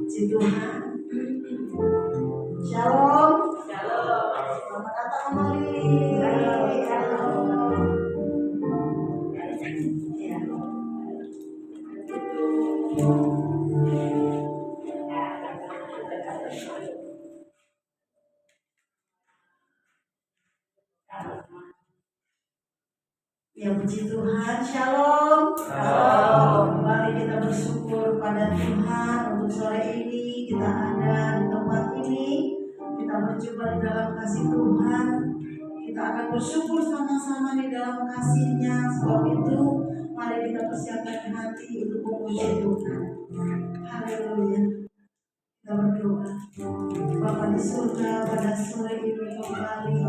Puji Tuhan. Shalom. Selamat datang kembali. Ya, puji Tuhan. Shalom. Kembali kita bersyukur pada Tuhan untuk sore ini kita ada di tempat ini. Kita berjumpa di dalam kasih Tuhan. Kita akan bersyukur sama-sama di dalam kasih-Nya. Sebab itu mari kita persiapkan hati untuk memuji Tuhan. Haleluya. Kita berdoa. Bapa di surga, pada sore ini kembali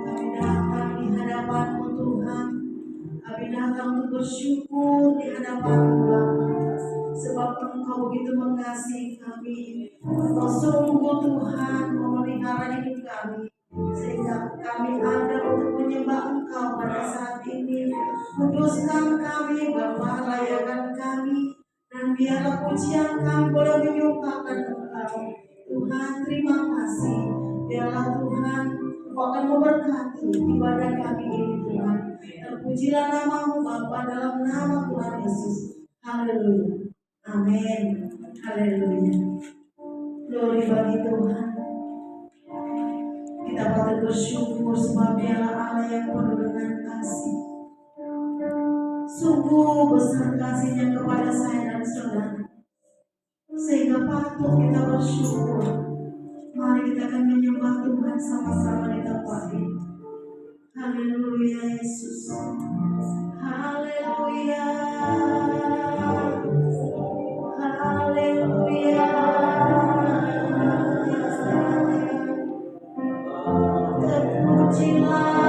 kami datang di hadapan-Mu Tuhan. Kami datang untuk bersyukur di hadapan-Mu Bapa. Sebab Engkau begitu mengasihi kami. Engkau sungguh Tuhan memelihara hidup kami, sehingga kami ada untuk menyembah Engkau pada saat ini. Kuduskan kami Bapa, layakan kami, dan biarlah pujian kami boleh menyukakan Engkau. Tuhan, terima kasih. Biarlah Tuhan Engkau akan memberkati ibadah kami ini Tuhan. Terpujilah nama-Mu Bapa, dalam nama Tuhan Yesus. Haleluya. Amin. Haleluya. Glory bagi Tuhan. Kita patut bersyukur sebab Dialah Allah yang penuh dengan kasih. Sungguh besar kasih-Nya kepada saya dan saudara, sehingga patut kita bersyukur. Mari kita akan menyembah Tuhan sama-sama di tempat ini. Haleluya Yesus. Haleluya. Haleluya. Terpujilah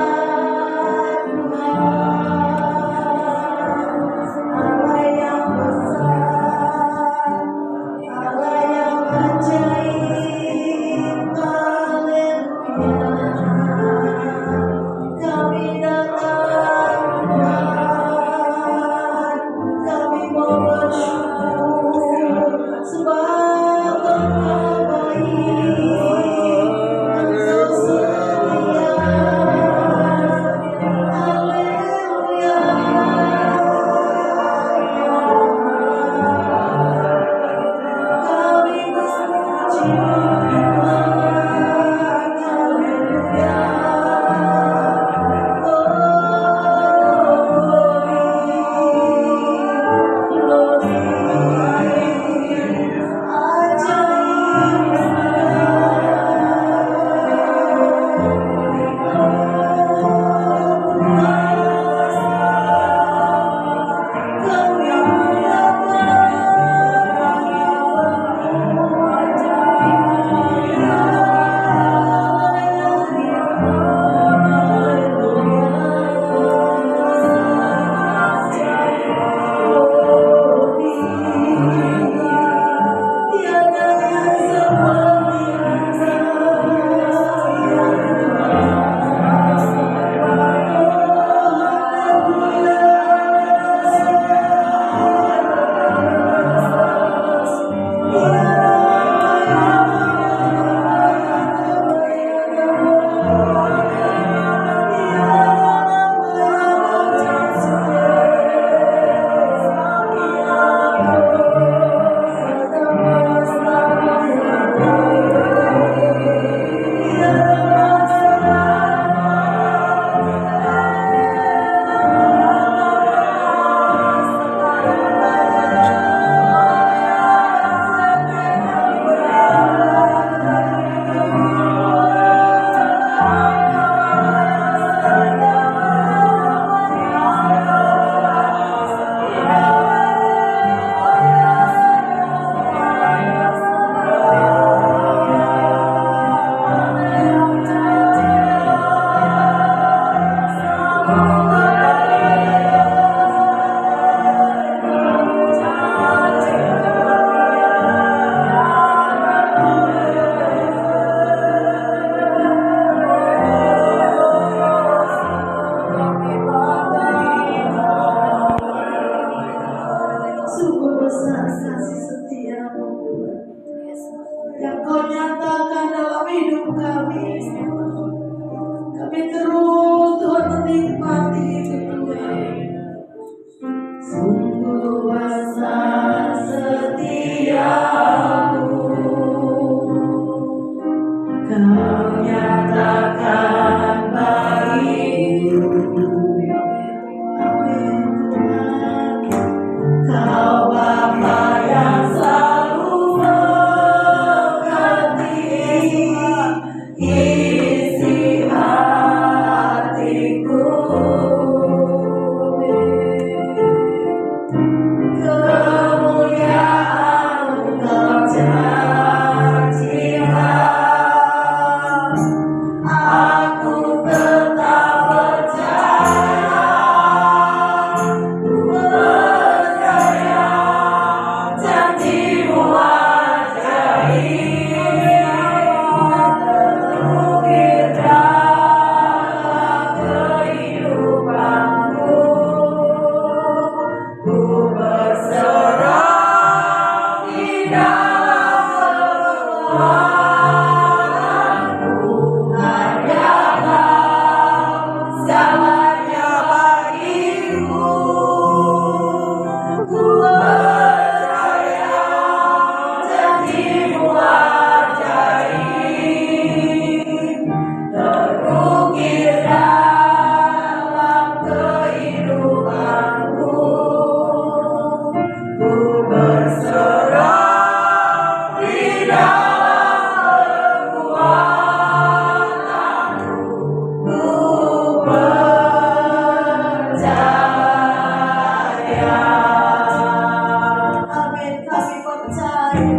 Amin, kami percaya.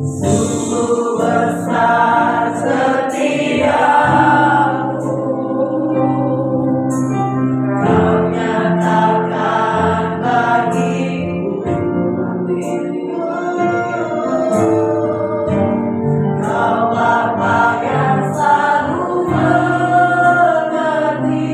Sungguh besar setiamu, Kau nyatakan bagiku. Kau Bapa yang selalu mengerti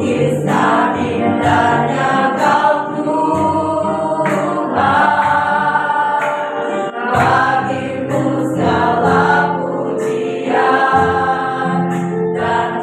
kisah indahnya Kau Tuhan. Bagimu segala pujian dan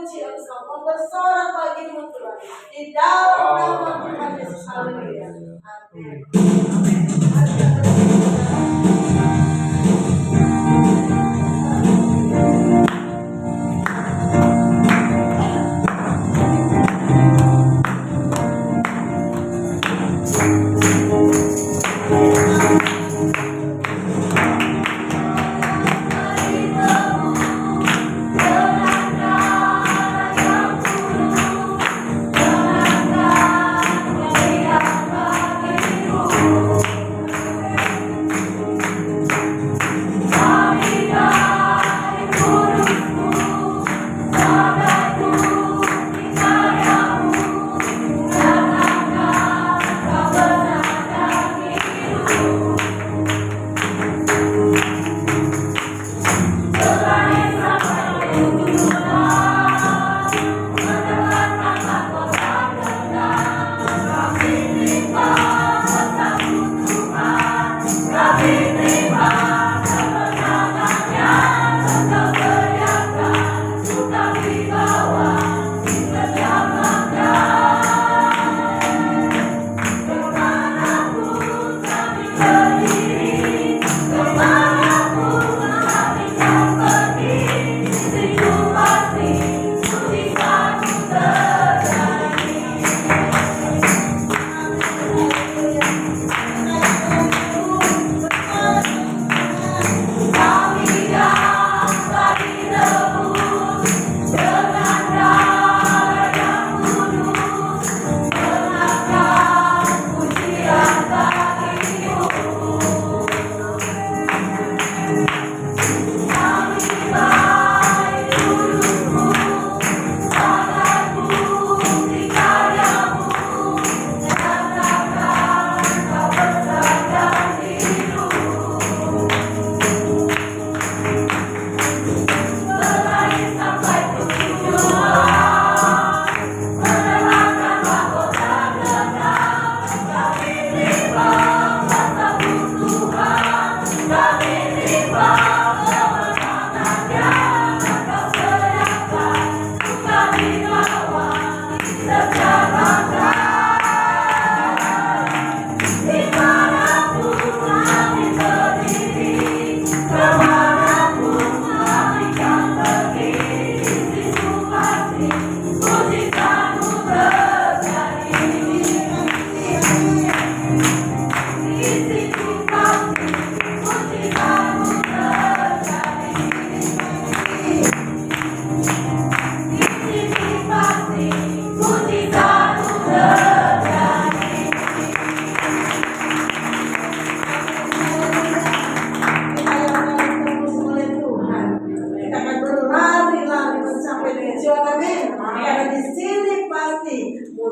memuji Engkau, mau bersorak bagimu Tuhan. Di dalam nama Tuhan Yesus. Haleluya. Amin.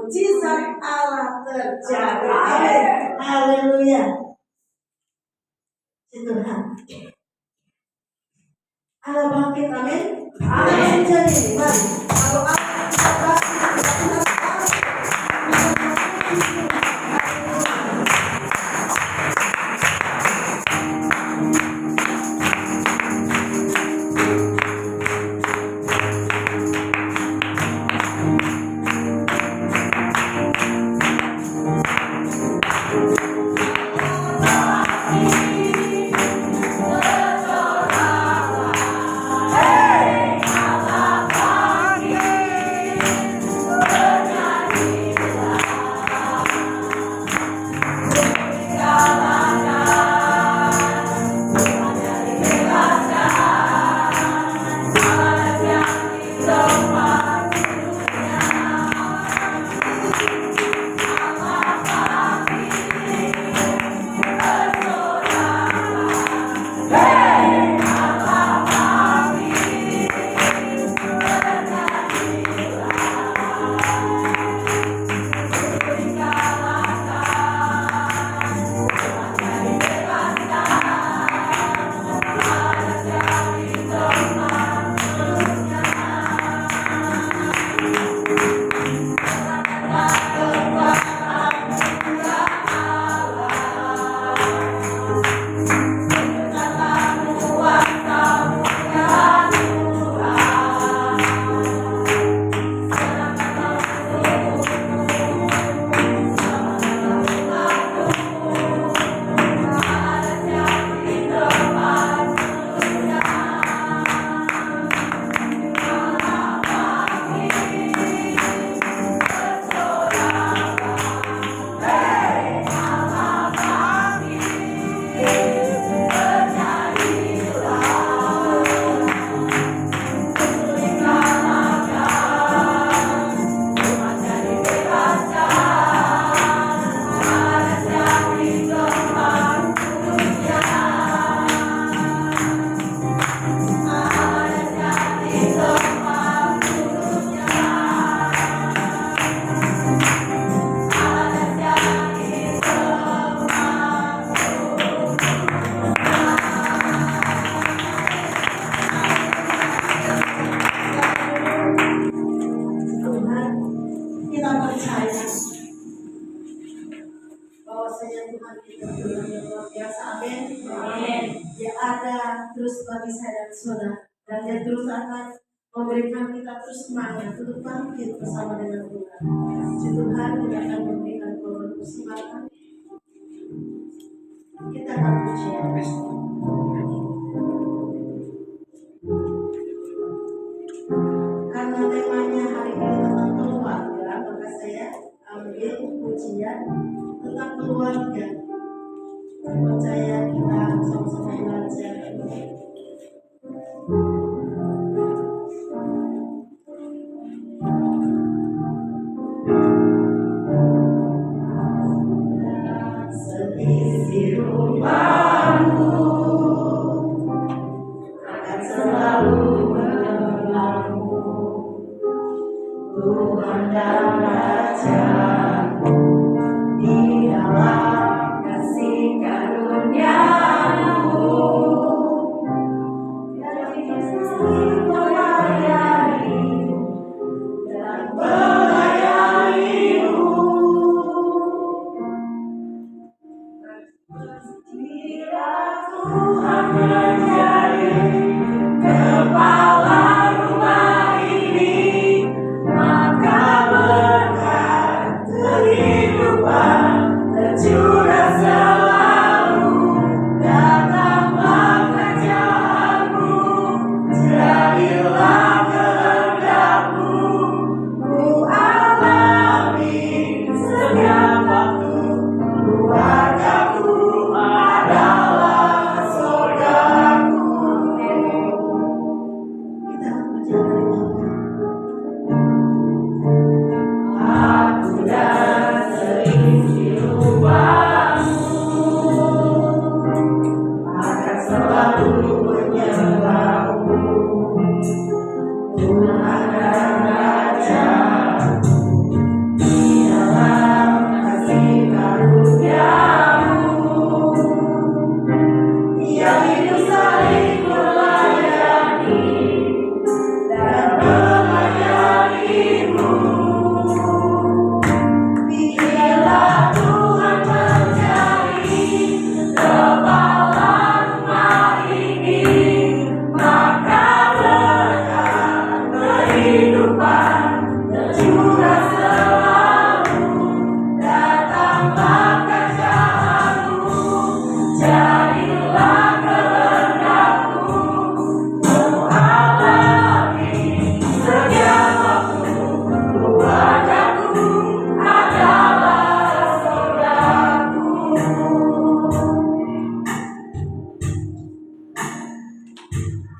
Mujizat Allah terjadi. Amin. Haleluya. Tuhan. Allah bangkit. Amin. Amin. Jadi, mari. Kalau ada terus bagi saya dan saudara, dan dia terus akan memberikan kita terus semangat untuk bangkit bersama dengan Tuhan. Puji Tuhan, kita akan memberikan korban persembahan. Kita akan pujian. Karena temanya hari ini tentang keluarga, maka saya ambil pujian tentang keluarga. Saya percaya kita sama-sama belajar. Seisi rumahmu akan selalu menyertamu, Tuhan dan Raja di dalam kasih karunia-Mu, yang pasti melayani dan melayani-Mu. Bila Tuhan menjadi kepala rumah ini, maka berkat kehidupan tercurah selalu. Datanglah kerjaan-Mu, jadilah kehendak-Mu, ku alami setiap waktu. Keluargaku adalah surgaku. Kita berjalan. Aku dan seisi rumahmu akan selalu menyembah-Mu, Tuhan dan Raja di dalam kasih karunia-Mu, yang hidup saling melayani dan melayani-Mu. Bila Tuhan menjadi kepala rumah ini, maka berkat kehidupan tercurah selalu. Datanglah kerjaan-Mu, jadilah kehendak-Mu, ku alami setiap waktu. Keluargaku adalah surgaku.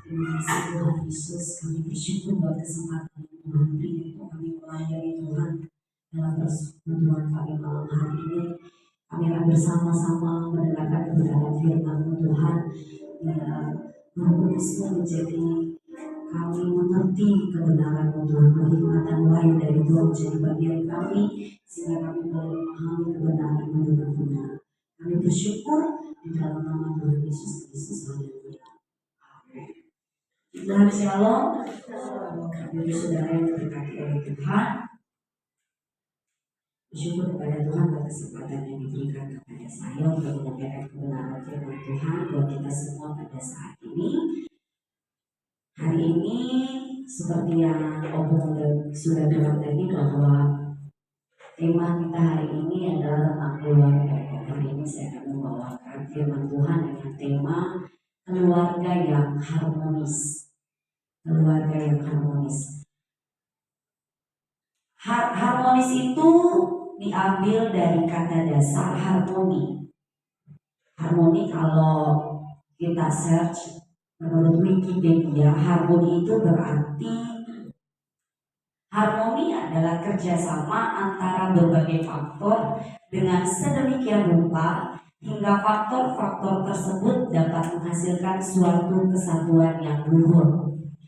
Terima kasih Tuhan Yesus, kami bersyukur buat kesempatan yang Tuhan beri untuk kami melayani Tuhan dalam persekutuan kami malam hari ini. Kami akan bersama-sama mendengarkan kebenaran firman-Mu Tuhan. Biar Roh Kudus-Mu menjadi kami mengerti kebenaran-Mu Tuhan. Perhikmatan wahyu dari Tuhan menjadi bagian kami, sehingga kami boleh memahami kebenaran-Mu dengan benar. Kami bersyukur di dalam nama Tuhan Yesus Kristus. Haleluya. Tuhan shalom. Kami saudara yang diberkati oleh Tuhan, bersyukur kepada Tuhan atas kesempatan yang diberikan kepada saya untuk menyampaikan kebenaran firman Tuhan buat kita semua pada saat ini. Hari ini seperti yang Om sudah bilang tadi, bahwa tema kita hari ini adalah tentang keluarga. Hari ini saya akan membawakan firman Tuhan dengan tema keluarga yang harmonis. Keluarga yang harmonis. Harmonis itu diambil dari kata dasar harmoni. Harmoni kalau kita search menurut Wikipedia, harmoni itu berarti harmoni adalah kerjasama antara berbagai faktor dengan sedemikian rupa hingga faktor-faktor tersebut dapat menghasilkan suatu kesatuan yang luhur.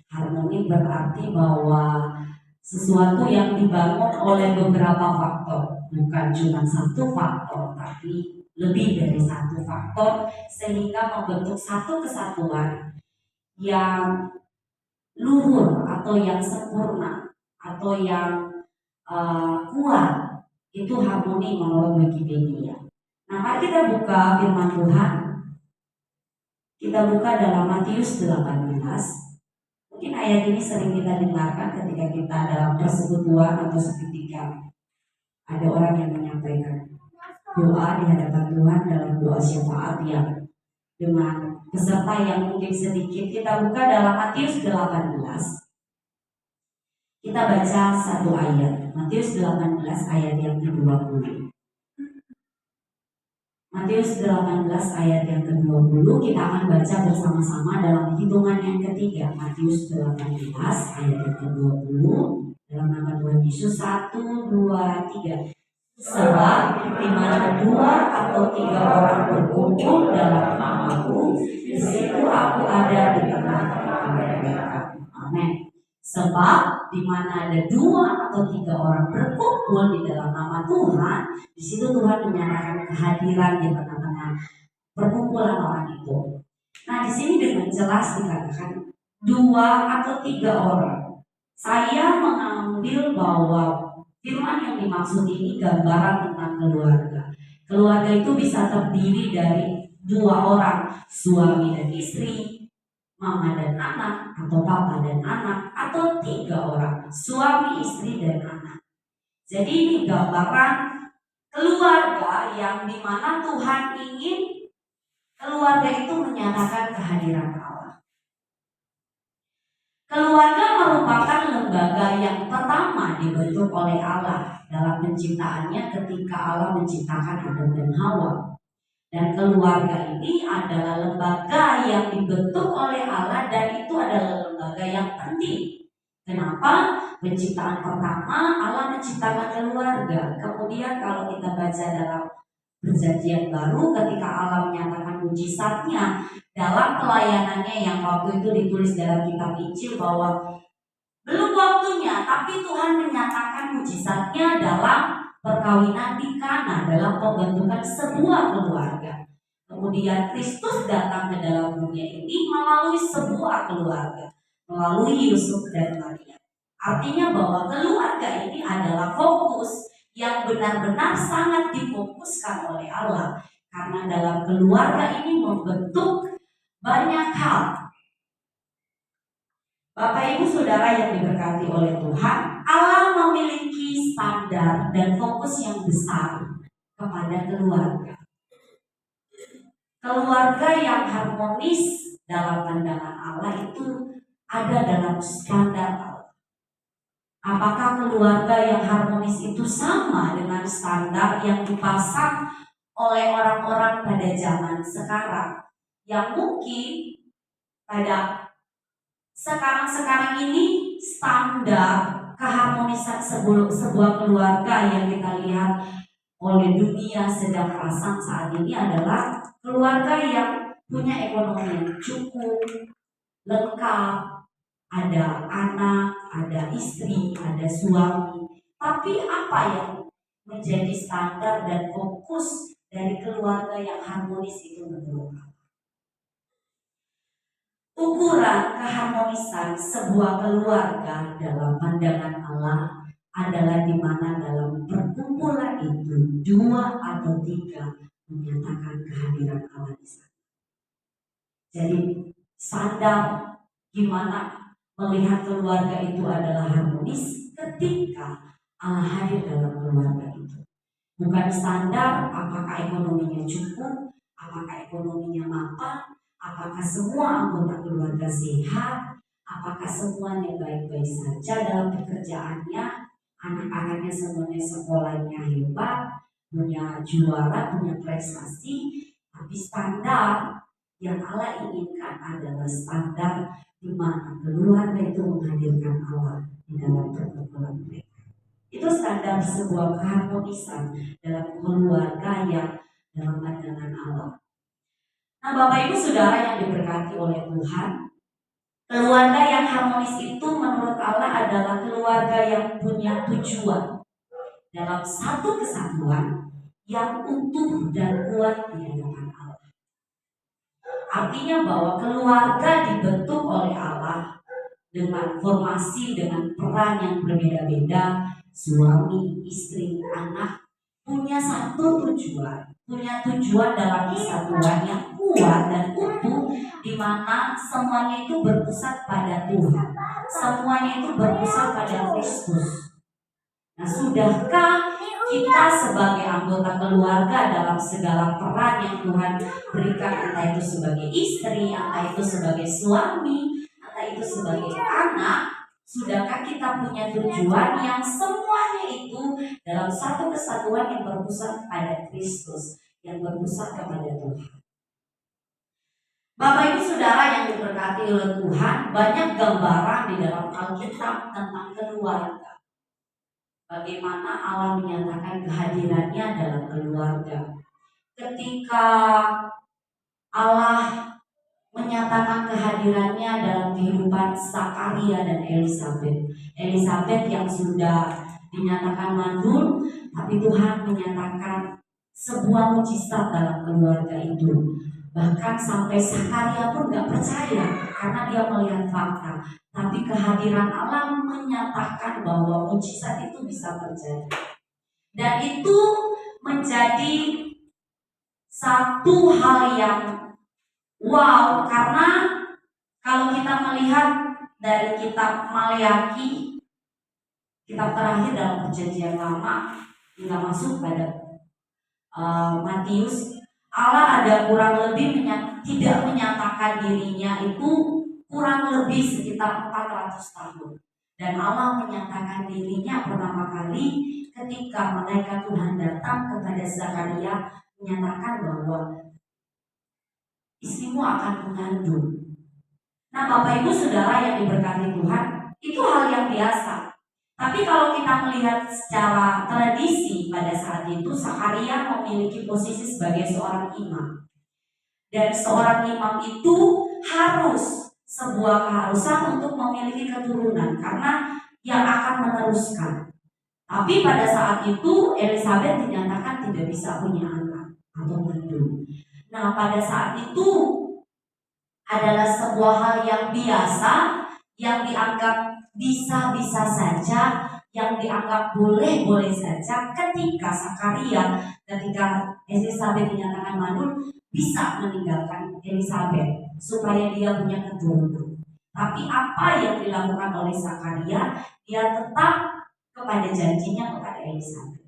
Harmoni berarti bahwa sesuatu yang dibangun oleh beberapa faktor, bukan cuma satu faktor, tapi lebih dari satu faktor, sehingga membentuk satu kesatuan yang luhur atau yang sempurna atau yang kuat. Itu harmoni menurut Wikipedia. Nah, mari kita buka firman Tuhan Kita buka dalam Matius 18. Mungkin ayat ini sering kita dengarkan ketika kita dalam persekutuan atau seketika ada orang yang menyampaikan doa di hadapan Tuhan dalam doa syafaat yang dengan peserta yang mungkin sedikit. Kita buka dalam Matius 18. Kita baca satu ayat. Matius 18 ayat yang ke-20. Matius 18 ayat yang ke-20 kita akan baca bersama-sama dalam hitungan yang ketiga. Matius 18 ayat yang ke-20 dalam nama Tuhan Yesus. 1, 2, 3. Sebab di mana 2 atau 3 orang berkumpul dalam namaku, di situ aku ada di tengah-tengah mereka. Amin. Sebab di mana ada 2 atau 3 orang berkumpul di dalam nama Tuhan, di situ Tuhan menyatakan kehadiran di tengah-tengah perkumpulan orang itu. Nah, di sini dengan jelas dikatakan 2 atau 3 orang. Saya mengambil bahwa firman yang dimaksud ini gambaran tentang keluarga. Keluarga itu bisa terdiri dari 2 orang, suami dan istri, mama dan anak, atau papa dan anak, atau 3 orang, suami, istri, dan anak. Jadi ini gambaran keluarga yang dimana Tuhan ingin keluarga itu menyatakan kehadiran Allah. Keluarga merupakan lembaga yang pertama dibentuk oleh Allah dalam penciptaannya ketika Allah menciptakan Adam dan Hawa. Dan keluarga ini adalah lembaga yang dibentuk oleh Allah dan itu adalah lembaga yang penting. Kenapa? Penciptaan pertama Allah menciptakan keluarga. Kemudian kalau kita baca dalam Perjanjian Baru ketika Allah menyatakan mujizatnya dalam pelayanannya yang waktu itu ditulis dalam kitab Injil bahwa belum waktunya, tapi Tuhan menyatakan mujizatnya dalam perkawinan di Kana, dalam pembentukan sebuah keluarga. Kemudian Kristus datang ke dalam dunia ini melalui sebuah keluarga, melalui Yusuf dan Maria. Artinya bahwa keluarga ini adalah fokus yang benar-benar sangat difokuskan oleh Allah. Karena dalam keluarga ini membentuk banyak hal. Bapak Ibu Saudara yang diberkati oleh Tuhan, Allah memiliki standar dan fokus yang besar kepada keluarga. Keluarga yang harmonis dalam pandangan Allah itu ada dalam standar Allah. Apakah keluarga yang harmonis itu sama dengan standar yang dipasang oleh orang-orang pada zaman sekarang? Yang mungkin pada sekarang ini standar keharmonisan sebuah keluarga yang kita lihat oleh dunia sedang pasang saat ini adalah keluarga yang punya ekonomi yang cukup, lengkap, ada anak, ada istri, ada suami. Tapi apa yang menjadi standar dan fokus dari keluarga yang harmonis itu menurut Allah? Ukuran keharmonisan sebuah keluarga dalam pandangan Allah adalah di mana dalam perkumpulan itu 2 atau 3 menyatakan kehadiran Allah di sana. Jadi standar gimana melihat keluarga itu adalah harmonis ketika Allah hadir dalam keluarga itu. Bukan standar apakah ekonominya cukup, apakah ekonominya mapan, apakah semua anggota keluarga sehat, apakah semuanya baik-baik saja dalam pekerjaannya, anak-anaknya semuanya sekolahnya hebat, punya juara, punya prestasi. Tapi standar yang Allah inginkan adalah standar di mana keluarga itu menghadirkan Allah di dalam perkumpulan mereka. Itu standar sebuah keharmonisan dalam keluarga yang dalam pandangan Allah. Nah, Bapak Ibu Saudara yang diberkati oleh Tuhan, keluarga yang harmonis itu menurut Allah adalah keluarga yang punya tujuan dalam satu kesatuan yang utuh dan kuat di hadapan Allah. Artinya bahwa keluarga dibentuk oleh Allah dengan formasi, dengan peran yang berbeda-beda. Suami, istri, anak punya satu tujuan, punya tujuan dalam kesatuan yang kuat dan utuh, di mana semuanya itu berpusat pada Tuhan, semuanya itu berpusat pada Kristus. Nah, sudahkah kita sebagai anggota keluarga dalam segala peran yang Tuhan berikan, entah itu sebagai istri, entah itu sebagai suami, entah itu sebagai anak, sudahkah kita punya tujuan yang semuanya itu dalam satu kesatuan yang berpusat pada Kristus, yang berpusat kepada Tuhan? Bapak Ibu Saudara yang diberkati oleh Tuhan, banyak gambaran di dalam Alkitab tentang keluarga. Bagaimana Allah menyatakan kehadirannya dalam keluarga. Ketika Allah menyatakan kehadirannya dalam kehidupan Zakaria dan Elisabet. Elisabet yang sudah dinyatakan mandul, tapi Tuhan menyatakan sebuah mujizat dalam keluarga itu. Bahkan sampai Zakaria pun gak percaya karena dia melihat fakta. Tapi kehadiran Allah menyatakan bahwa mujizat itu bisa terjadi. Dan itu menjadi satu hal yang wow, karena kalau kita melihat dari kitab Maleakhi, kitab terakhir dalam perjanjian lama, hingga masuk pada Matius, Allah ada kurang lebih tidak menyatakan dirinya itu kurang lebih sekitar 400 tahun. Dan Allah menyatakan dirinya pertama kali ketika malaikat Tuhan datang kepada Zakaria, menyatakan bahwa istrimu akan mengandung. Nah, Bapak Ibu Saudara yang diberkati Tuhan, itu hal yang biasa. Tapi kalau kita melihat secara tradisi pada saat itu, Zakaria memiliki posisi sebagai seorang imam. Dan seorang imam itu harus sebuah keharusan untuk memiliki keturunan karena yang akan meneruskan. Tapi pada saat itu Elisabet dinyatakan tidak bisa punya anak atau mandul. Nah, pada saat itu adalah sebuah hal yang biasa, yang dianggap bisa-bisa saja, yang dianggap boleh-boleh saja ketika ketika Elisabet dinyatakan mandul, bisa meninggalkan Elisabet supaya dia punya keturunan. Tapi apa yang dilakukan oleh Zakaria, dia tetap kepada janjinya kepada Elisabet.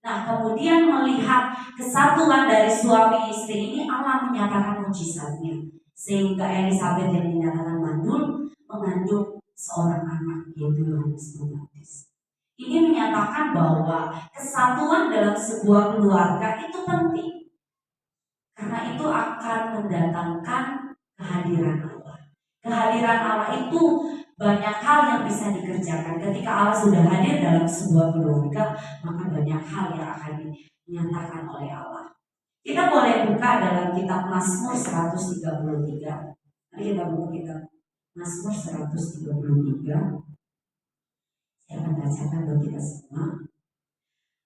Nah, kemudian melihat kesatuan dari suami istri ini, Allah menyatakan mujizatnya. Sehingga Elisabet yang dinyatakan mandul mengandung seorang anak, yaitu Yohanes Pembaptis. Ini menyatakan bahwa kesatuan dalam sebuah keluarga itu penting. Karena itu akan mendatangkan kehadiran Allah. Kehadiran Allah itu banyak hal yang bisa dikerjakan. Ketika Allah sudah hadir dalam sebuah keluarga, maka banyak hal yang akan dinyatakan oleh Allah. Kita boleh buka dalam kitab Mazmur 133. Mari kita buka kitab Mazmur 133. Saya akan bacakan bagi kita semua.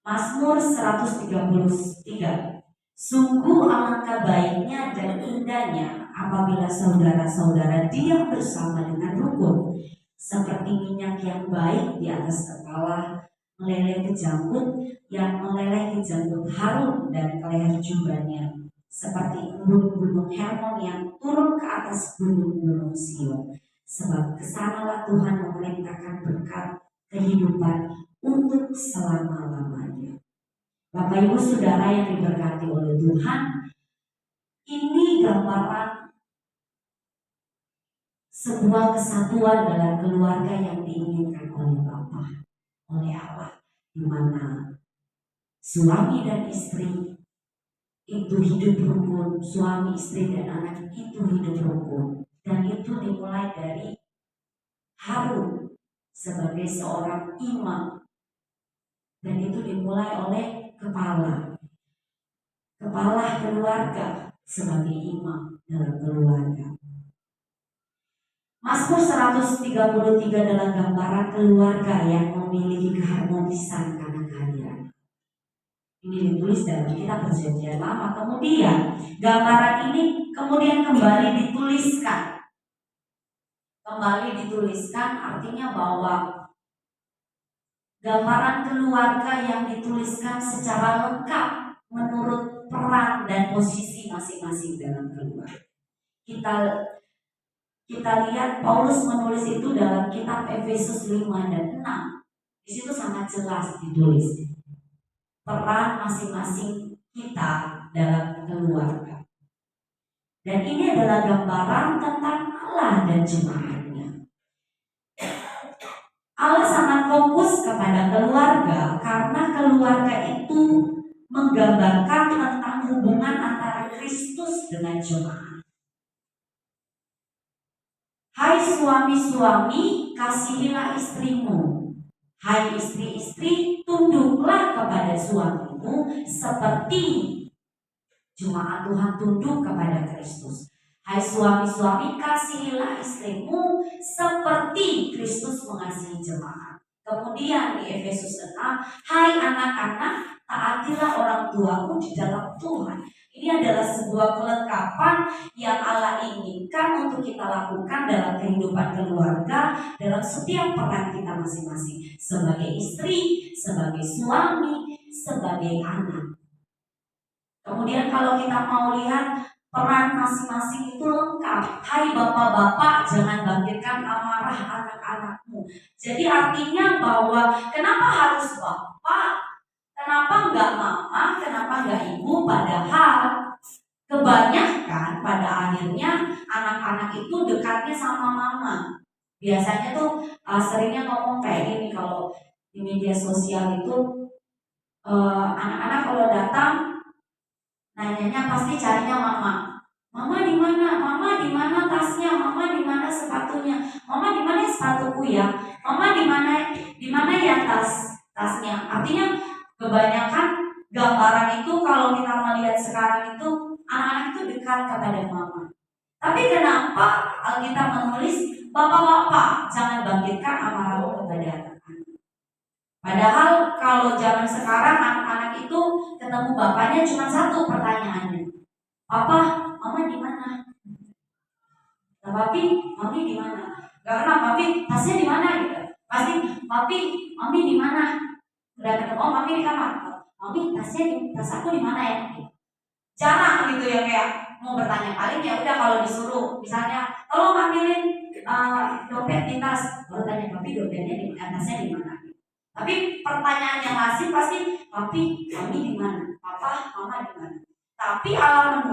Mazmur 133. Sungguh alangkah baiknya dan indahnya apabila saudara-saudara diam bersama dengan rukun, seperti minyak yang baik di atas kepala meleleh ke janggut, yang meleleh ke janggut Harun dan ke leher jubahnya, seperti gunung-gunung Hermon yang turun ke atas gunung-gunung Sion. Sebab kesanalah Tuhan memerintahkan berkat kehidupan untuk selama-lamanya. Bapak Ibu Saudara yang diberkati oleh Tuhan, ini gambaran sebuah kesatuan dalam keluarga yang diinginkan oleh Bapa, oleh Allah, di mana suami dan istri itu hidup rukun, suami, istri dan anak itu hidup rukun, dan itu dimulai dari Harun sebagai seorang imam, dan itu dimulai oleh kepala keluarga sebagai imam dalam keluarga. Mazmur 133 adalah gambaran keluarga yang memiliki keharmonisan karena kehadiran. Ini ditulis dalam kitab Perjanjian Lama. Kemudian gambaran ini kemudian kembali dituliskan. Kembali dituliskan artinya bahwa gambaran keluarga yang dituliskan secara lengkap menurut peran dan posisi masing-masing dalam keluarga. Kita lihat Paulus menulis itu dalam kitab Efesus 5 dan 6. Di situ sangat jelas ditulis peran masing-masing kita dalam keluarga. Dan ini adalah gambaran tentang Allah dan jemaatnya. Allah sangat fokus kepada keluarga karena keluarga itu menggambarkan tentang hubungan antara Kristus dengan jemaat. Hai suami-suami, kasihilah istrimu. Hai istri-istri, tunduklah kepada suamimu seperti jemaat Tuhan tunduk kepada Kristus. Hai suami-suami, kasihilah istrimu seperti Kristus mengasihi jemaat. Kemudian di Efesus 6, hai anak-anak, taatilah orang tuamu di dalam Tuhan. Ini adalah sebuah kelengkapan yang Allah inginkan untuk kita lakukan dalam kehidupan keluarga, dalam setiap peran kita masing-masing. Sebagai istri, sebagai suami, sebagai anak. Kemudian kalau kita mau lihat peran masing-masing itu lengkap. Hai bapak-bapak, jangan bangkitkan amarah anak-anakmu. Jadi artinya bahwa kenapa harus bapak? Kenapa enggak mama? Kenapa enggak ibu? Padahal kebanyakan pada akhirnya anak-anak itu dekatnya sama mama. Biasanya tuh seringnya ngomong kayak gini kalau di media sosial itu anak-anak kalau datang nanyanya pasti carinya mama. Mama di mana? Mama di mana tasnya? Mama di mana sepatunya? Mama di mana sepatuku ya? Mama di mana ya tasnya? Artinya kebanyakan gambaran itu kalau kita melihat sekarang itu anak-anak itu dekat kepada mama. Tapi kenapa Alkitab menulis bapak-bapak jangan bangkitkan amarahmu kepada anak-anak? Padahal kalau zaman sekarang anak-anak itu ketemu bapaknya cuma satu pertanyaannya. Papa, mama di mana? Papi, mami di mana? Gak kenal papi, tasnya di mana gitu. Pasti papi, mami di mana? Udah ketemu, oh mami di kamar. Mami, tas aku di mana ya? Jarang gitu ya kayak mau bertanya. Paling ya udah kalau disuruh, misalnya, tolong ambilin dompet di tas. Baru tanya papi dompetnya di tasnya di mana? Tapi pertanyaan yang masih pasti, papi, mami di mana? Papa, mama di mana? Tapi Allah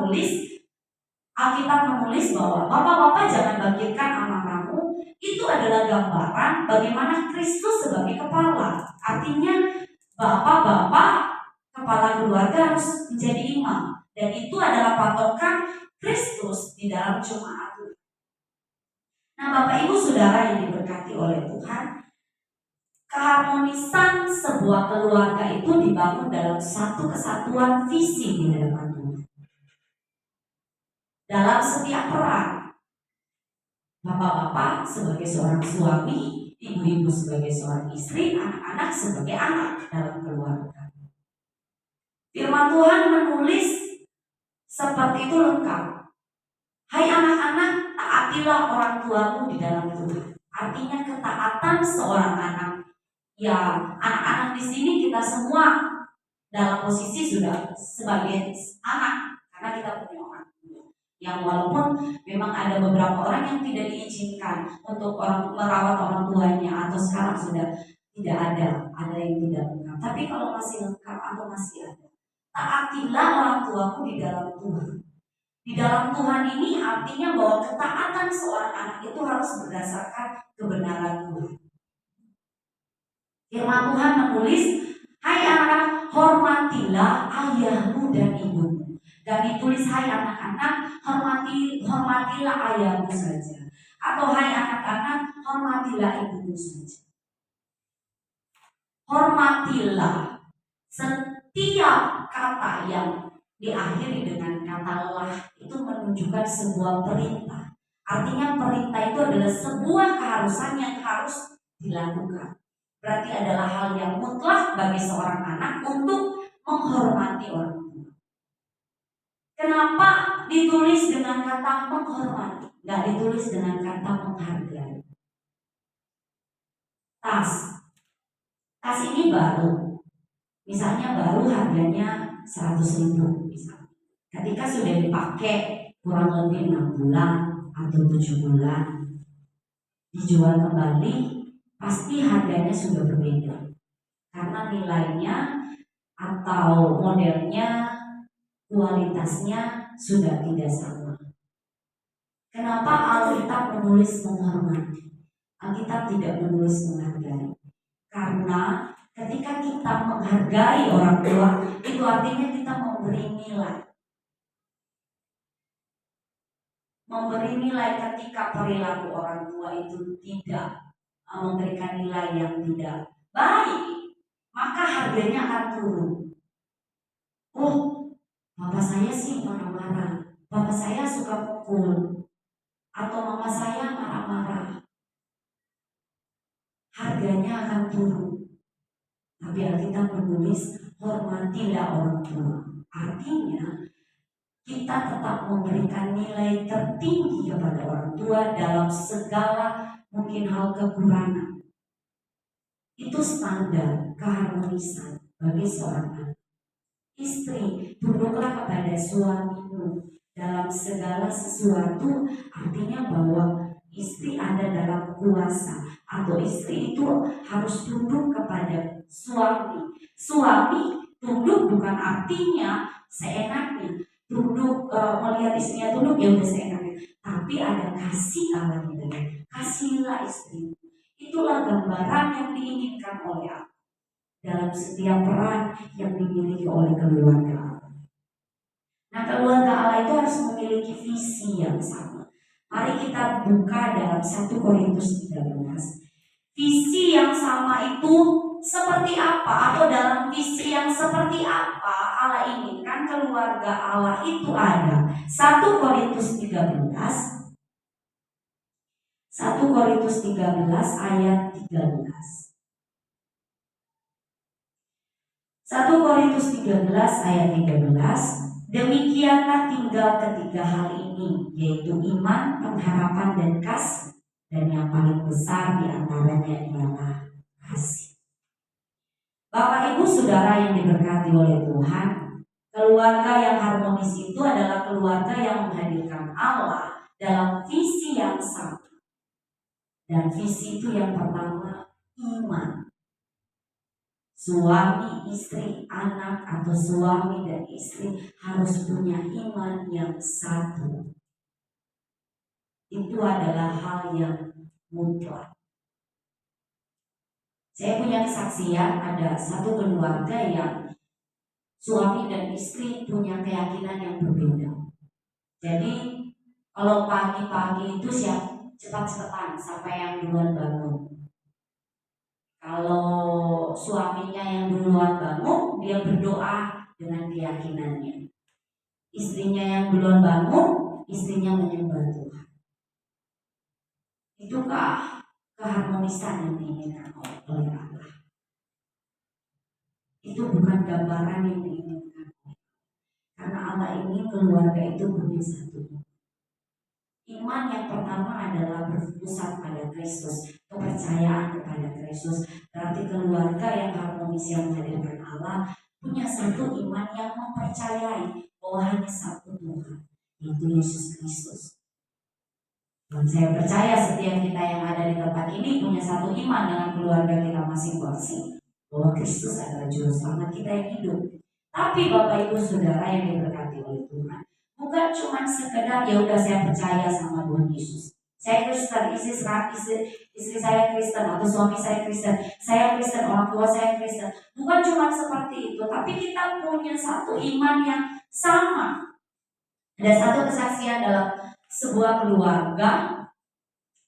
Alkitab menulis bahwa bapak-bapak jangan bangkitkan amarahmu. Itu adalah gambaran bagaimana Kristus sebagai kepala. Artinya bapak-bapak kepala keluarga harus menjadi imam. Dan itu adalah patokan Kristus di dalam jemaat. Nah Bapak Ibu Saudara yang diberkati oleh Tuhan, keharmonisan sebuah keluarga itu dibangun dalam satu kesatuan visi di hadapan Tuhan. Dalam setiap peran, bapak-bapak sebagai seorang suami, ibu-ibu sebagai seorang istri, anak-anak sebagai anak dalam keluarga. Firman Tuhan menulis seperti itu lengkap. Hai anak-anak, taatilah orang tuamu di dalam Tuhan. Artinya ketaatan seorang anak. Ya, anak-anak di sini kita semua dalam posisi sudah sebagai anak karena kita punya orang tua. Yang walaupun memang ada beberapa orang yang tidak diizinkan untuk merawat orang tuanya atau sekarang sudah tidak ada yang tidak lengkap. Tapi kalau masih lengkap atau masih ada, taatilah orang tuamu di dalam Tuhan. Di dalam Tuhan ini artinya bahwa ketaatan seorang anak itu harus berdasarkan kebenaran Tuhan. Firman Tuhan menulis, hai anak-anak, hormatilah ayahmu dan ibumu. Dan ditulis, hai anak-anak, hormatilah ayahmu saja. Atau hai anak-anak, hormatilah ibumu saja. Hormatilah. Setiap kata yang diakhiri dengan kata lah itu menunjukkan sebuah perintah. Artinya perintah itu adalah sebuah keharusan yang harus dilakukan. Berarti adalah hal yang mutlak bagi seorang anak untuk menghormati orang tua. Kenapa ditulis dengan kata menghormati? Nggak ditulis dengan kata menghargai. Tas ini baru. Misalnya baru harganya 100.000 misalnya. Ketika sudah dipakai kurang lebih 6 bulan atau 7 bulan, dijual kembali, pasti harganya sudah berbeda. Karena nilainya atau modelnya, kualitasnya sudah tidak sama. Kenapa Alkitab menulis menghormati? Alkitab tidak menulis menghargai. Karena ketika kita menghargai orang tua, itu artinya kita memberi nilai. Memberi nilai ketika perilaku orang tua itu tidak memberikan nilai yang tidak baik, maka harganya akan turun. Oh, bapak saya sih marah-marah, bapak saya suka pukul, atau mama saya marah-marah, harganya akan turun. Tapi Alkitab menulis hormatilah orang tua. Artinya kita tetap memberikan nilai tertinggi kepada orang tua dalam segala mungkin hal kekurangan. Itu standar keharmonisan bagi seorang anak. Istri, tunduklah kepada suamimu dalam segala sesuatu, artinya bahwa istri ada dalam kuasa, atau istri itu harus tunduk kepada suami. Suami tunduk bukan artinya seenaknya, tunduk melihat istrinya tunduk ya udah seenaknya, tapi ada kasih Allah di dalam. Kasihilah istri. Itulah gambaran yang diinginkan oleh Allah dalam setiap peran yang dimiliki oleh keluarga Allah. Nah, keluarga Allah itu harus memiliki visi yang sama. Mari kita buka dalam 1 Korintus 13. Visi yang sama itu seperti apa, atau dalam visi yang seperti apa Allah inginkan keluarga Allah itu ada. 1 Korintus 13. 1 Korintus 13 ayat 13. 1 Korintus 13 ayat 13. Demikianlah tinggal ketiga hal ini, yaitu iman, pengharapan, dan kasih. Dan yang paling besar di antaranya ialah kasih. Bapak Ibu Saudara yang diberkati oleh Tuhan, keluarga yang harmonis itu adalah keluarga yang menghadirkan Allah dalam visi yang sama. Dan visi itu yang pertama, iman. Suami, istri, anak, atau suami dan istri harus punya iman yang satu. Itu adalah hal yang mutlak. Saya punya kesaksian, ada satu keluarga yang suami dan istri punya keyakinan yang berbeda. Jadi kalau pagi-pagi itu cepat-cepatan sampai yang duluan bangun. Kalau suaminya yang duluan bangun, dia berdoa dengan keyakinannya. Istrinya yang duluan bangun, istrinya menyembah Tuhan. Itukah keharmonisan yang diinginkan oleh Allah? Itu bukan gambaran yang diinginkan. Karena Allah ingin keluarga itu punya satu. Iman yang pertama adalah berpusat pada Kristus, kepercayaan kepada Kristus. Berarti keluarga yang harmonis yang menghadirkan Allah punya satu iman yang mempercayai bahwa hanya satu Tuhan, yaitu Yesus Kristus. Dan saya percaya setiap kita yang ada di tempat ini punya satu iman dengan keluarga kita masing-masing, bahwa Kristus adalah juru selamat kita yang hidup. Tapi Bapak Ibu Saudara yang diberkati oleh Tuhan, bukan cuma sekedar ya udah saya percaya sama Tuhan Yesus. Saya Kristen, istri saya Kristen, atau suami saya Kristen, orang tua saya Kristen. Bukan cuma seperti itu, tapi kita punya satu iman yang sama. Ada satu kesaksian dalam sebuah keluarga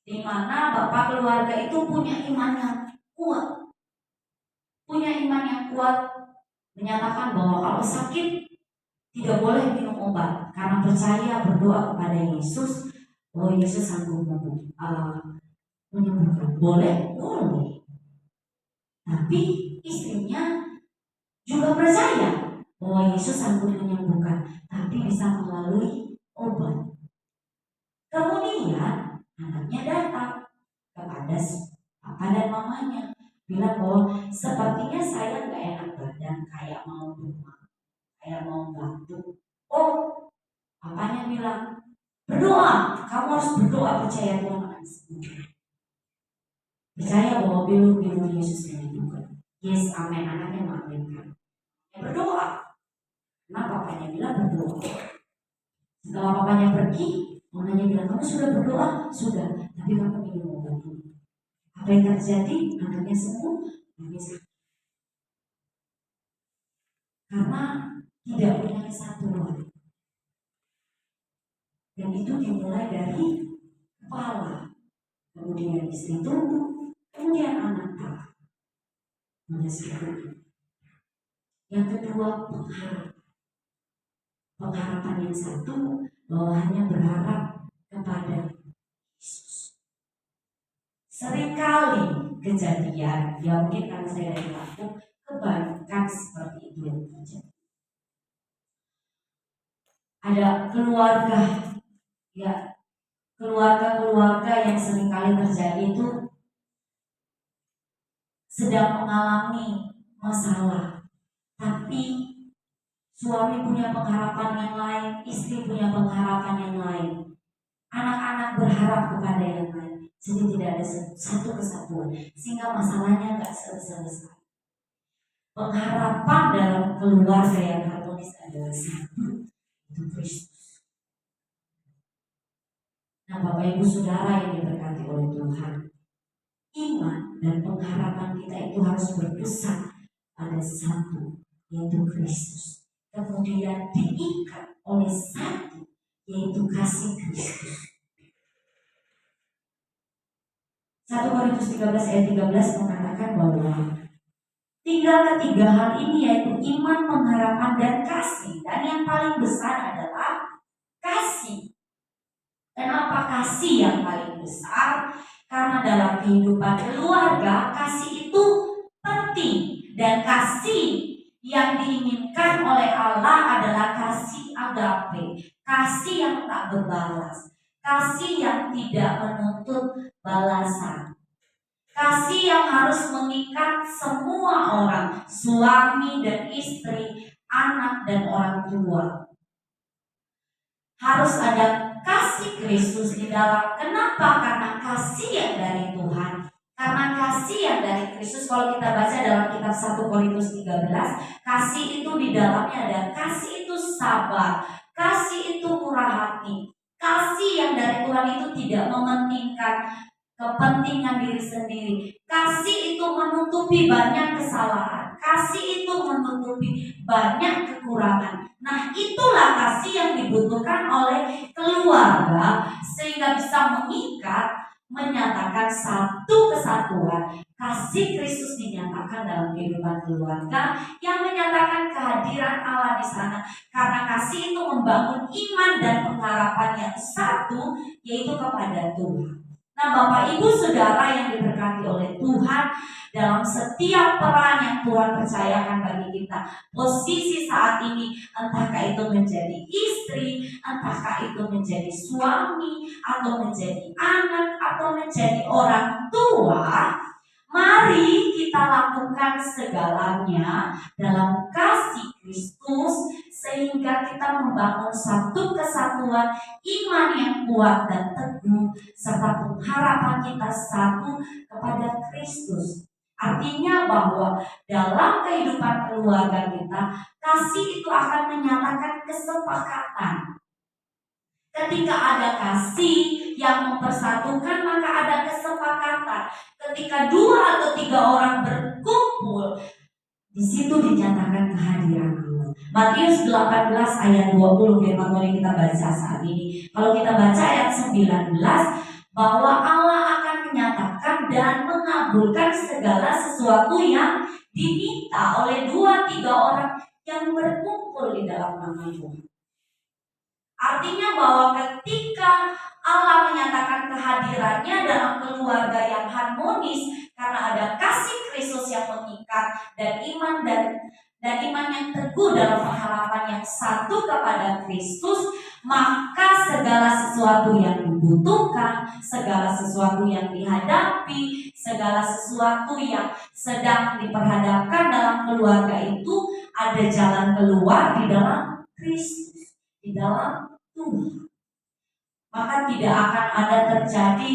di mana bapak keluarga itu punya iman yang kuat. Punya iman yang kuat, menyatakan bahwa kalau sakit tidak boleh minum obat, karena percaya berdoa kepada Yesus bahwa Yesus sanggup menyembuhkan. Boleh. Tapi istrinya juga percaya bahwa Yesus sanggup menyembuhkan, tapi bisa melalui obat. Kemudian anaknya datang kepada papa dan mamanya, bilang bahwa sepertinya saya nggak enak badan, kayak mau demam, kayak mau bantu. Oh, papanya bilang, berdoa, kamu harus berdoa, percaya Tuhan akan sembuh. Percaya bahwa biru Yesus menyembuhkan. Yes, amin. Anaknya mengaminkan. Ya berdoa. Nah, papanya bilang berdoa. Setelah papanya pergi, mamanya bilang, kamu sudah berdoa? Sudah, tapi kamu minum obat dulu. Apa yang terjadi? Anaknya sembuh, anaknya sakit. Karena tidak punya kesatuan. Dan itu dimulai dari kepala. Kemudian istri tumbuh, kemudian anak tak. Yang kedua, pengharapan yang satu bahwa hanya berharap kepada Yesus. Seringkali kejadian, ya mungkin karena saya dari Lampung, kebanyakan seperti itu yang terjadi. Ada keluarga, ya keluarga yang seringkali terjadi itu sedang mengalami masalah, tapi suami punya pengharapan yang lain, istri punya pengharapan yang lain, anak-anak berharap kepada yang lain, jadi tidak ada satu kesatuan, sehingga masalahnya nggak selesai. Pengharapan dalam keluarga yang harmonis adalah satu, itu Kristus. Nah, Bapak Ibu Saudara yang diberkati oleh Tuhan, iman dan pengharapan kita itu harus berpusat pada satu, yaitu Kristus. Kemudian diikat oleh satu, yaitu kasih Kristus. 1 Korintus 13 ayat 13 mengatakan bahwa tinggal ketiga hal ini, yaitu iman, pengharapan, dan kasih. Dan yang paling besar adalah kasih. Kenapa kasih yang paling besar? Karena dalam kehidupan keluarga, kasih itu penting. Dan kasih yang diinginkan oleh Allah adalah kasih agape, kasih yang tak berbalas, kasih yang tidak menuntut balasan, kasih yang harus mengikat semua orang, suami dan istri, anak dan orang tua. Harus ada kasih Kristus di dalam. Kenapa? Karena kasih yang dari Tuhan. Karena kasih yang dari Kristus, kalau kita baca dalam kitab 1 Korintus 13, kasih itu di dalamnya ada kasih itu sabar, kasih itu murah hati, kasih yang dari Tuhan itu tidak mementingkan kepentingan diri sendiri, kasih itu menutupi banyak kesalahan, kasih itu menutupi banyak kekurangan. Nah, itulah kasih yang dibutuhkan oleh keluarga sehingga bisa mengikat, menyatakan satu kesatuan. Kasih Kristus dinyatakan dalam kehidupan keluarga yang menyatakan kehadiran Allah di sana. Karena kasih itu membangun iman dan pengharapan yang satu, yaitu kepada Tuhan. Nah, Bapak Ibu Saudara yang diberkati oleh Tuhan, dalam setiap peran yang Tuhan percayakan bagi kita, posisi saat ini, entahkah itu menjadi istri, entahkah itu menjadi suami, atau menjadi anak, atau menjadi orang tua, mari kita lakukan segalanya dalam kasih Kristus, sehingga kita membangun satu kesatuan iman yang kuat dan teguh, serta pengharapan kita satu kepada Kristus. Artinya bahwa dalam kehidupan keluarga kita, kasih itu akan menyatakan kesepakatan. Ketika ada kasih yang mempersatukan, maka ada kesepakatan. Ketika 2 atau 3 orang berkumpul, di situ dinyatakan kehadiran Allah. Matius 18 ayat 20 firman Tuhan kita baca saat ini. Kalau kita baca ayat 19, bahwa Allah akan menyatakan dan mengabulkan segala sesuatu yang diminta oleh 2-3 orang yang berkumpul di dalam nama Tuhan. Artinya bahwa ketika Allah menyatakan kehadirannya dalam keluarga yang harmonis, karena ada kasih Kristus yang mengikat dan iman yang teguh dalam pengharapan yang satu kepada Kristus, maka segala sesuatu yang dibutuhkan, segala sesuatu yang dihadapi, segala sesuatu yang sedang diperhadapkan dalam keluarga itu ada jalan keluar di dalam Kristus, di dalam Tuhan. Maka tidak akan ada terjadi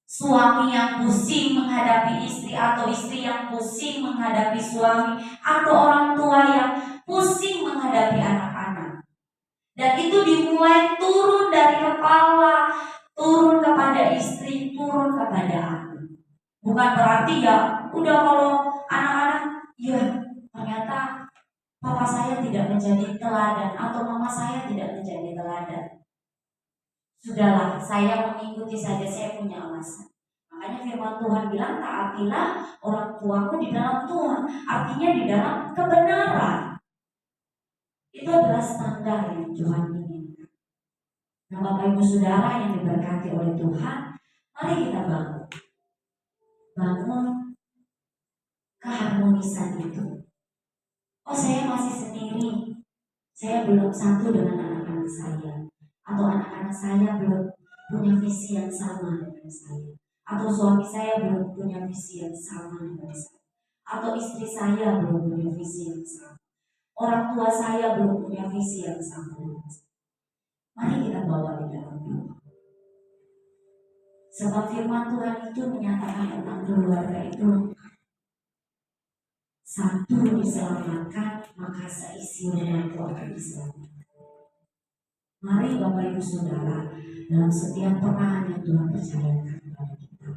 suami yang pusing menghadapi istri, atau istri yang pusing menghadapi suami, atau orang tua yang pusing menghadapi anak-anak. Dan itu dimulai turun dari kepala, turun kepada istri, turun kepada anak. Bukan berarti ya udah kalau anak-anak ya ternyata papa saya tidak menjadi teladan atau mama saya tidak menjadi teladan. Sudahlah, saya mengikuti saja, saya punya alasan. Makanya firman Tuhan bilang, taatilah orang tuamu di dalam Tuhan. Artinya di dalam kebenaran. Itu adalah standar yang Tuhan inginkan. Nah, Bapak Ibu Saudara yang diberkati oleh Tuhan, mari kita bangun. Bangun keharmonisan itu. Oh, saya masih sendiri. Saya belum satu dengan anak-anak saya. Atau anak-anak saya belum punya visi yang sama dengan saya, atau suami saya belum punya visi yang sama dengan saya, atau istri saya belum punya visi yang sama, orang tua saya belum punya visi yang sama dengan saya. Mari kita bawa di dalam doa. Sebab firman Tuhan itu menyatakan tentang keluarga itu, satu diselamatkan maka seisi rumah itu akan diselamatkan. Mari Bapak Ibu Saudara, dalam setiap peran yang Tuhan percayakan kepada kita,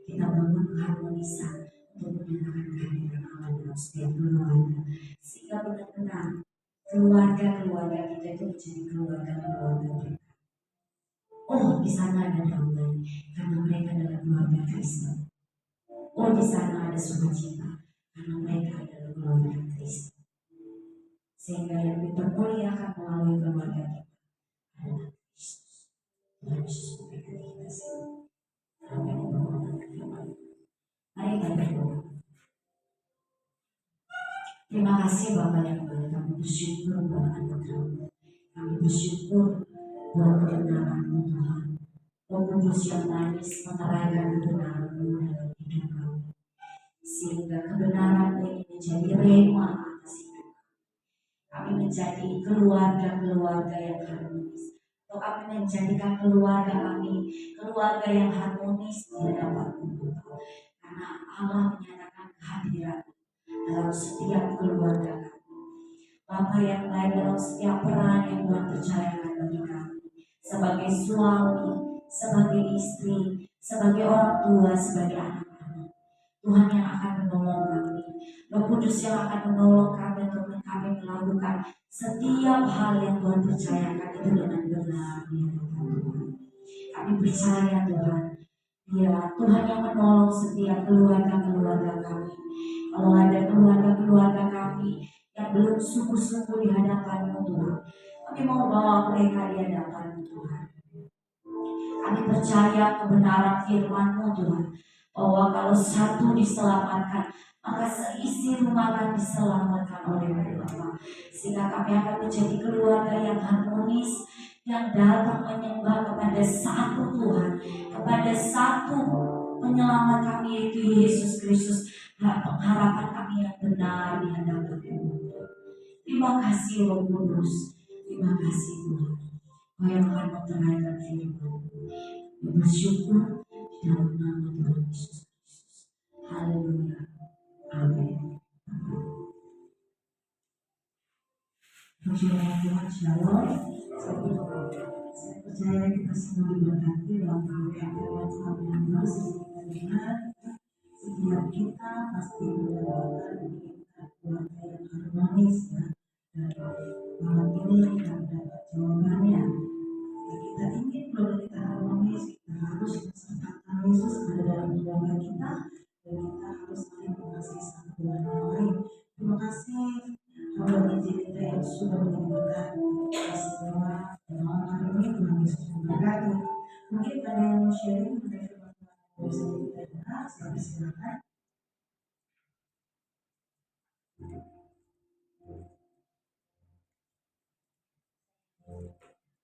kita bangun keharmonisan untuk menyatakan kehadiran Allah dalam setiap keluarga, sehingga benar-benar keluarga-keluarga kita itu menjadi keluarga-keluarga berkat. Oh, di sana ada damai karena mereka adalah keluarga Kristen. Oh, di sana ada sukacita karena mereka adalah keluarga Kristen. Sehingga yang dipermuliakan melalui keluarga kita adalah Kristus. Tuhan Yesus memberkati kita semua. Sampai berdoa firman. Mari kita berdoa. Terima kasih Bapak yang baik, kami bersyukur buat anak-Mu. Kami bersyukur buat kebenaran-Mu Tuhan. Roh Kudus yang manis menerangkan kebenaran-Mu dalam hidup kami, sehingga kebenaran-Mu ini menjadi rema atas hidup kami. Kami menjadi keluarga-keluarga yang harmonis. Atau kami menjadikan keluarga kami keluarga yang harmonis di hadapan-Mu, karena Allah menyatakan kehadiran dalam setiap keluarga kami. Bapa yang baik, dalam setiap peran yang Tuhan percayakan bagi kami, sebagai suami, sebagai istri, sebagai orang tua, sebagai anak-anak, Tuhan yang akan menolong kami. Roh Kudus yang akan menolong kami untuk kami melakukan setiap hal yang Tuhan percayakan itu dengan benar di hadapan Tuhan. Kami percaya Tuhan, ya Tuhan yang menolong setiap keluarga-keluarga kami. Kalau ada keluarga-keluarga kami yang belum sungguh-sungguh di hadapan-Mu Tuhan, kami mau bawa mereka di hadapan-Mu Tuhan. Kami percaya kebenaran firman-Mu Tuhan, bahwa kalau satu diselamatkan maka seisi rumah akan diselamatkan oleh-Mu Bapa. Sehingga kami akan menjadi keluarga yang harmonis, yang datang menyembah kepada satu Tuhan, kepada satu penyelamat kami yaitu Yesus Kristus, pengharapan kami yang benar di hadapan-Mu. Terima kasih Roh Kudus, terima kasih Tuhan, Kau yang akan menerangkan firman-Mu. Bersyukur di dalam nama Tuhan Yesus Kristus. Haleluya. Amin. Puji Tuhan, Shalom. Saya percaya kita semua diberkati dalam pengertian firman Tuhan yang baru sehingga setiap kita pasti mendapatkan menginginkan keluarga yang harmonis ya. Dan malam ini kita mendapat jawabannya. Jika kita ingin keluarga kita harmonis, kita harus mensertakan Yesus ada dalam keluarga kita, dan kita harus saling mengasihi satu dengan yang lain. Terima kasih Bapak Injil kita yang sudah menjadi berkat kita semua. Dan malam hari ini Tuhan Yesus memberkati. Mungkin ada yang mau sharing mengenai firman Tuhan yang bisa kita dengar, silakan.